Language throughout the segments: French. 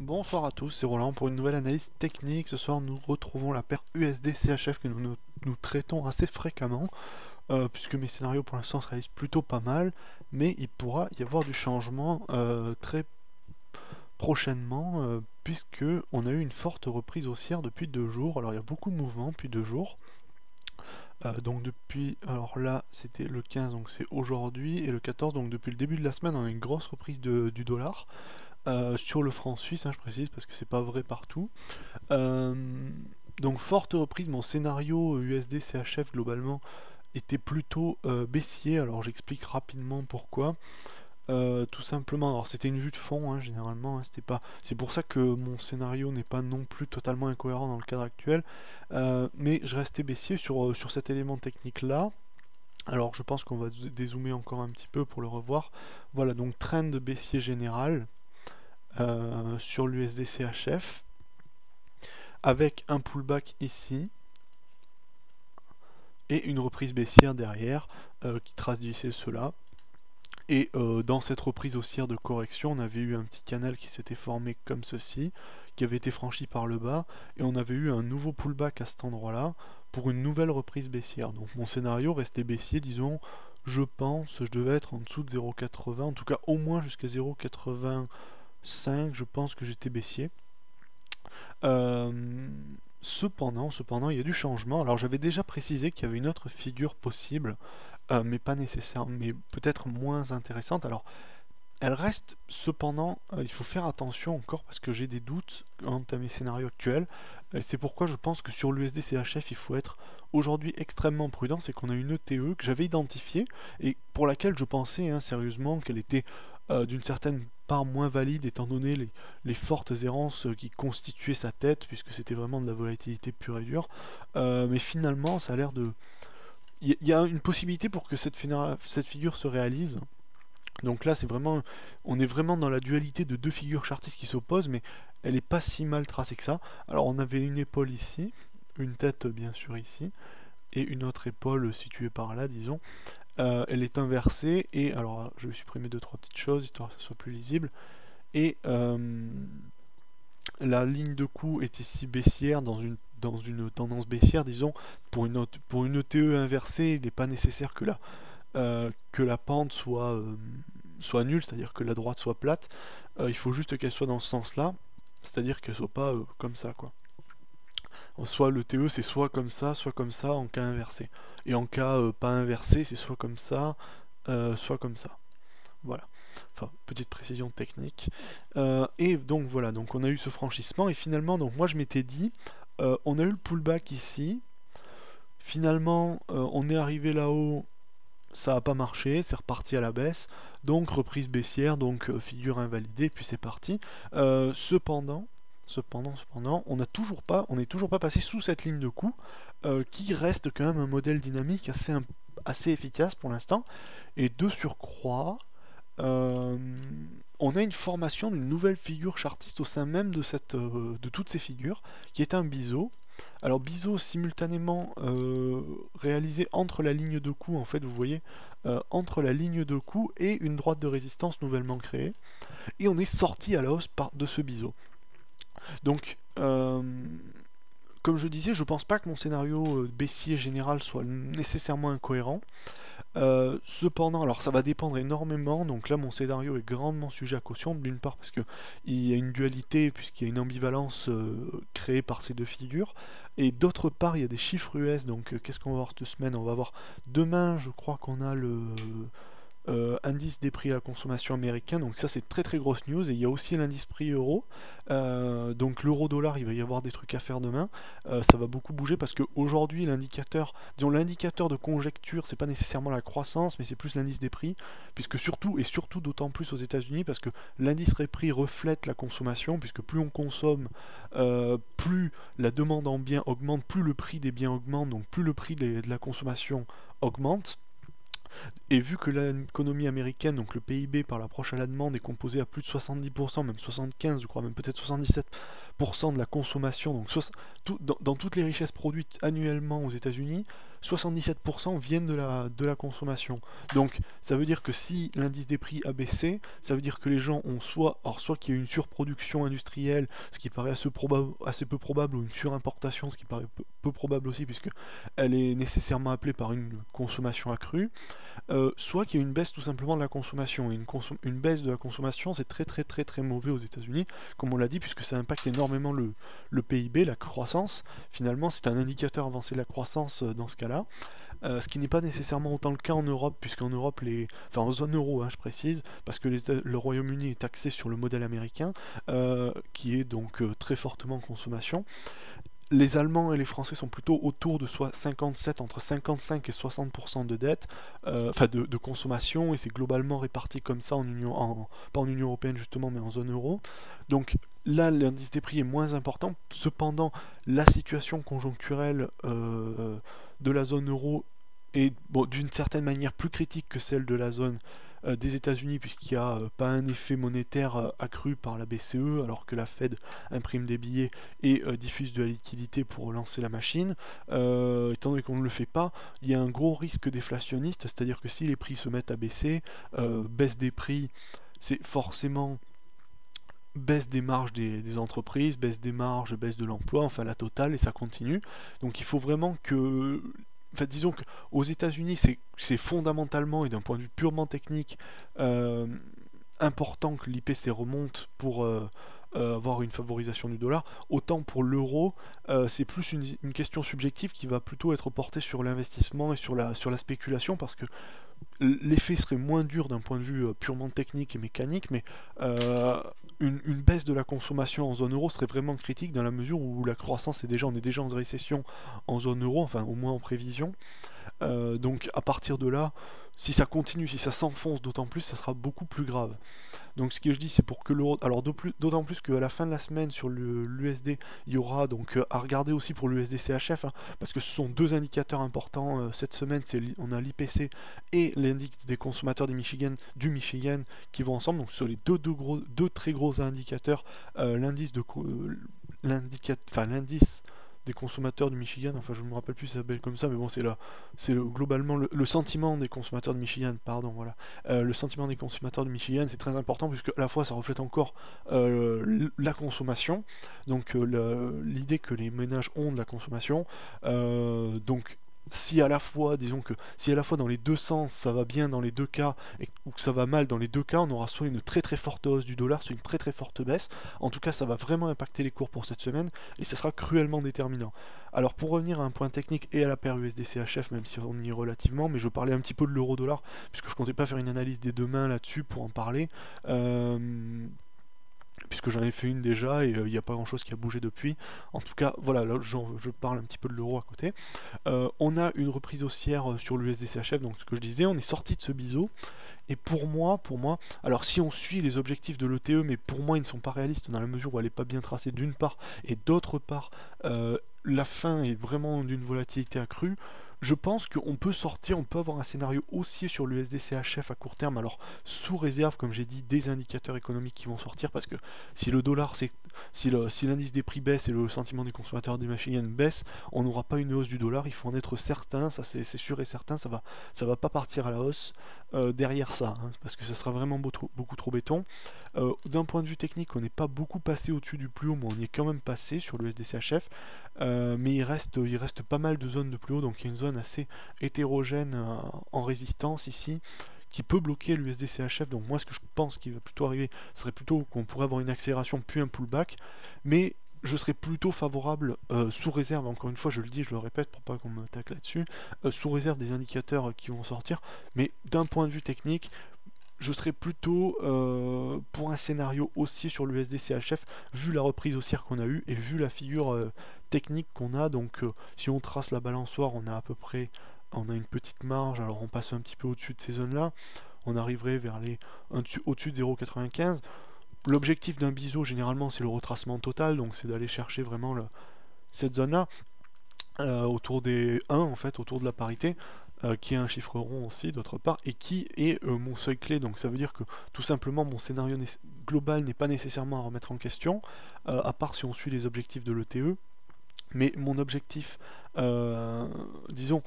Bonsoir à tous, c'est Roland pour une nouvelle analyse technique. Ce soir nous retrouvons la paire USD-CHF que nous traitons assez fréquemment, puisque mes scénarios pour l'instant se réalisent plutôt pas mal, mais il pourra y avoir du changement très prochainement, puisque on a eu une forte reprise haussière depuis 2 jours. Alors il y a beaucoup de mouvements depuis 2 jours. Donc depuis, alors là c'était le 15, donc c'est aujourd'hui, et le 14, donc depuis le début de la semaine on a une grosse reprise du dollar. Sur le franc suisse, hein, je précise, parce que c'est pas vrai partout. Euh, donc forte reprise, mon scénario USD CHF globalement était plutôt baissier, alors j'explique rapidement pourquoi. Tout simplement, alors c'était une vue de fond, hein, généralement, hein, c'était pas. C'est pour ça que mon scénario n'est pas non plus totalement incohérent dans le cadre actuel, mais je restais baissier sur cet élément technique là. Alors je pense qu'on va dézoomer encore un petit peu pour le revoir. Voilà, donc trend baissier général sur l'USD CHF avec un pullback ici et une reprise baissière derrière qui trace d'ici cela. Et dans cette reprise haussière de correction, on avait eu un petit canal qui s'était formé comme ceci, qui avait été franchi par le bas, et on avait eu un nouveau pullback à cet endroit-là pour une nouvelle reprise baissière. Donc mon scénario restait baissier, disons, je pense, je devais être en dessous de 0,80, en tout cas au moins jusqu'à 0,85, je pense que j'étais baissier. Cependant, il y a du changement. Alors j'avais déjà précisé qu'il y avait une autre figure possible, mais pas nécessaire, mais peut-être moins intéressante. Alors elle reste cependant, il faut faire attention encore parce que j'ai des doutes quant à mes scénarios actuels. C'est pourquoi je pense que sur l'USD CHF il faut être aujourd'hui extrêmement prudent. C'est qu'on a une ETE que j'avais identifiée et pour laquelle je pensais sérieusement qu'elle était d'une certaine part moins valide étant donné les fortes errances qui constituaient sa tête, puisque c'était vraiment de la volatilité pure et dure. Mais finalement ça a l'air de... Il y a une possibilité pour que cette figure se réalise. Donc là, c'est vraiment, on est vraiment dans la dualité de deux figures chartistes qui s'opposent, mais elle est pas si mal tracée que ça. Alors on avait une épaule ici, une tête bien sûr ici, et une autre épaule située par là, disons. Elle est inversée, et alors je vais supprimer deux trois petites choses histoire que ça soit plus lisible. Et la ligne de coup est ici baissière dans une tendance baissière, disons. Pour une ETE inversée, il n'est pas nécessaire que la pente soit nulle, c'est-à-dire que la droite soit plate. Il faut juste qu'elle soit dans ce sens-là, c'est-à-dire qu'elle soit pas comme ça, quoi. Soit le TE c'est soit comme ça en cas inversé. Et en cas pas inversé, c'est soit comme ça. Voilà. Enfin, petite précision technique. Et donc voilà, donc on a eu ce franchissement et finalement, donc moi je m'étais dit, on a eu le pullback ici. Finalement, on est arrivé là-haut, ça n'a pas marché, c'est reparti à la baisse, donc reprise baissière, donc figure invalidée, puis c'est parti. Cependant, on n'est toujours pas passé sous cette ligne de coup, qui reste quand même un modèle dynamique assez efficace pour l'instant, et de surcroît, euh, on a une formation d'une nouvelle figure chartiste au sein même de toutes ces figures, qui est un biseau. Alors biseau simultanément réalisé entre la ligne de coup, en fait vous voyez, entre la ligne de coup et une droite de résistance nouvellement créée, et on est sorti à la hausse de ce biseau. Donc comme je disais, je pense pas que mon scénario baissier général soit nécessairement incohérent. Cependant, alors ça va dépendre énormément, donc là mon scénario est grandement sujet à caution, d'une part parce qu'il y a une dualité, puisqu'il y a une ambivalence créée par ces deux figures, et d'autre part il y a des chiffres US, donc qu'est-ce qu'on va voir cette semaine? On va voir demain, je crois qu'on a le indice des prix à la consommation américain, donc ça c'est très très grosse news, et il y a aussi l'indice prix euro, donc l'euro-dollar, il va y avoir des trucs à faire demain, ça va beaucoup bouger parce qu'aujourd'hui l'indicateur, disons l'indicateur de conjecture, c'est pas nécessairement la croissance, mais c'est plus l'indice des prix, puisque surtout, et surtout d'autant plus aux États-Unis, parce que l'indice des prix reflète la consommation, puisque plus on consomme, plus la demande en biens augmente, plus le prix des biens augmente, donc plus le prix de la consommation augmente. Et vu que l'économie américaine, donc le PIB par l'approche à la demande, est composé à plus de 70%, même 75%, je crois, même peut-être 77% de la consommation, donc dans toutes les richesses produites annuellement aux États-Unis, 77% viennent de la consommation. Donc ça veut dire que si l'indice des prix a baissé, ça veut dire que les gens ont soit qu'il y a une surproduction industrielle, ce qui paraît assez peu probable, ou une surimportation, ce qui paraît peu probable aussi, puisque elle est nécessairement appelée par une consommation accrue, soit qu'il y a une baisse tout simplement de la consommation. Et une baisse de la consommation, c'est très très très très mauvais aux États-Unis, comme on l'a dit, puisque ça impacte énormément le PIB, la croissance. Finalement, c'est un indicateur avancé de la croissance dans ce cas-là. Ce qui n'est pas nécessairement autant le cas en Europe, puisqu'en Europe, enfin en zone euro, hein, je précise, parce que le Royaume-Uni est axé sur le modèle américain, qui est donc très fortement en consommation. Les Allemands et les Français sont plutôt autour de soit 57, entre 55 et 60% de dette, enfin de consommation, et c'est globalement réparti comme ça pas en Union Européenne justement, mais en zone euro. Donc là, l'indice des prix est moins important. Cependant, la situation conjoncturelle de la zone euro est bon, d'une certaine manière plus critique que celle de la zone des États-Unis, puisqu'il n'y a pas un effet monétaire accru par la BCE, alors que la Fed imprime des billets et diffuse de la liquidité pour relancer la machine. Étant donné qu'on ne le fait pas, il y a un gros risque déflationniste, c'est-à-dire que si les prix se mettent à baisser, baisse des prix, c'est forcément baisse des marges des entreprises, baisse des marges, baisse de l'emploi, enfin la totale, et ça continue. Donc il faut vraiment que... Enfin, disons qu'aux États-Unis, c'est fondamentalement et d'un point de vue purement technique important que l'IPC remonte pour avoir une favorisation du dollar. Autant pour l'euro, c'est plus une question subjective qui va plutôt être portée sur l'investissement et sur la spéculation, parce que l'effet serait moins dur d'un point de vue purement technique et mécanique, mais une baisse de la consommation en zone euro serait vraiment critique dans la mesure où la croissance on est déjà en récession en zone euro, enfin au moins en prévision. Donc à partir de là, si ça continue, si ça s'enfonce d'autant plus, ça sera beaucoup plus grave. Donc ce que je dis, c'est pour que l'euro... Alors d'autant plus qu'à la fin de la semaine sur l'USD, il y aura donc à regarder aussi pour l'USD CHF, hein, parce que ce sont deux indicateurs importants cette semaine, on a l'IPC et l'indice des consommateurs du Michigan qui vont ensemble, donc ce sont les deux très gros indicateurs, l'indice des consommateurs du Michigan, enfin je ne me rappelle plus si ça s'appelle comme ça, mais bon globalement le sentiment des consommateurs de Michigan, pardon, voilà. Le sentiment des consommateurs de Michigan, c'est très important puisque à la fois ça reflète encore la consommation, donc l'idée que les ménages ont de la consommation, donc si à la fois, disons que si à la fois dans les deux sens ça va bien dans les deux cas ou que ça va mal dans les deux cas, on aura soit une très très forte hausse du dollar, soit une très très forte baisse. En tout cas, ça va vraiment impacter les cours pour cette semaine et ça sera cruellement déterminant. Alors pour revenir à un point technique et à la paire USD-CHF, même si on y est relativement, mais je parlais un petit peu de l'euro-dollar puisque je comptais pas faire une analyse des deux mains là-dessus pour en parler. Puisque j'en ai fait une déjà et il n'y a pas grand chose qui a bougé depuis. En tout cas, voilà, là je parle un petit peu de l'euro à côté. On a une reprise haussière sur l'USD-CHF, donc ce que je disais, on est sorti de ce biseau. Et pour moi, alors si on suit les objectifs de l'ETE, mais pour moi ils ne sont pas réalistes dans la mesure où elle n'est pas bien tracée d'une part, et d'autre part, la fin est vraiment d'une volatilité accrue. Je pense qu'on peut sortir, on peut avoir un scénario haussier sur l'USD-CHF à court terme, alors sous réserve, comme j'ai dit, des indicateurs économiques qui vont sortir, parce que si le dollar, si l'indice des prix baisse et le sentiment des consommateurs des machines baisse, on n'aura pas une hausse du dollar, il faut en être certain, ça c'est sûr et certain, ça va pas partir à la hausse derrière ça, hein, parce que ça sera vraiment beaucoup trop béton. D'un point de vue technique, on n'est pas beaucoup passé au-dessus du plus haut, mais on y est quand même passé sur le SDCHF. Mais il reste pas mal de zones de plus haut, donc il y a une zone assez hétérogène en résistance ici, qui peut bloquer l'USD-CHF. Donc moi ce que je pense qui va plutôt arriver, serait plutôt qu'on pourrait avoir une accélération puis un pullback, mais je serais plutôt favorable, sous réserve, encore une fois je le dis, je le répète pour pas qu'on m'attaque là-dessus, sous réserve des indicateurs qui vont sortir, mais d'un point de vue technique, je serais plutôt pour un scénario haussier sur l'USD-CHF, vu la reprise haussière qu'on a eue et vu la figure technique qu'on a. Donc si on trace la balançoire, on a à peu près, on a une petite marge, alors on passe un petit peu au-dessus de ces zones-là, on arriverait vers au-dessus de 0,95. L'objectif d'un biseau, généralement, c'est le retracement total, donc c'est d'aller chercher vraiment cette zone-là, autour des 1, en fait, autour de la parité. Qui est un chiffre rond aussi d'autre part, et qui est mon seuil clé, donc ça veut dire que tout simplement mon scénario global n'est pas nécessairement à remettre en question, à part si on suit les objectifs de l'ETE, mais mon objectif, disons,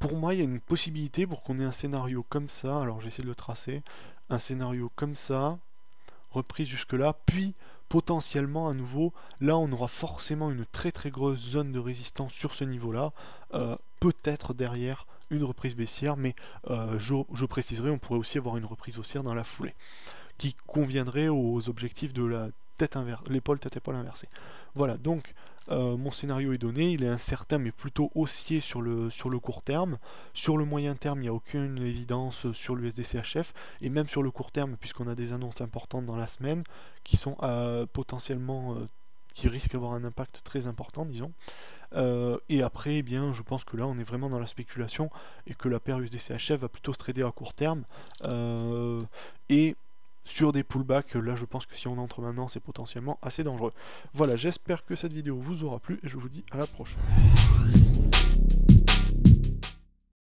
pour moi, il y a une possibilité pour qu'on ait un scénario comme ça. Alors, j'essaie de le tracer. Un scénario comme ça, reprise jusque-là, puis potentiellement à nouveau, là on aura forcément une très très grosse zone de résistance sur ce niveau-là, peut-être derrière une reprise baissière, mais je préciserai, on pourrait aussi avoir une reprise haussière dans la foulée, qui conviendrait aux objectifs de la tête inversée, l'épaule tête-épaule inversée. Voilà, donc mon scénario est donné, il est incertain mais plutôt haussier sur le court terme. Sur le moyen terme, il n'y a aucune évidence sur l'USDCHF, et même sur le court terme, puisqu'on a des annonces importantes dans la semaine, qui sont potentiellement... qui risquent d'avoir un impact très important, disons. Et après, eh bien, je pense que là, on est vraiment dans la spéculation, et que la paire USDCHF va plutôt se trader à court terme. Et sur des pullbacks, là je pense que si on entre maintenant, c'est potentiellement assez dangereux. Voilà, j'espère que cette vidéo vous aura plu et je vous dis à la prochaine.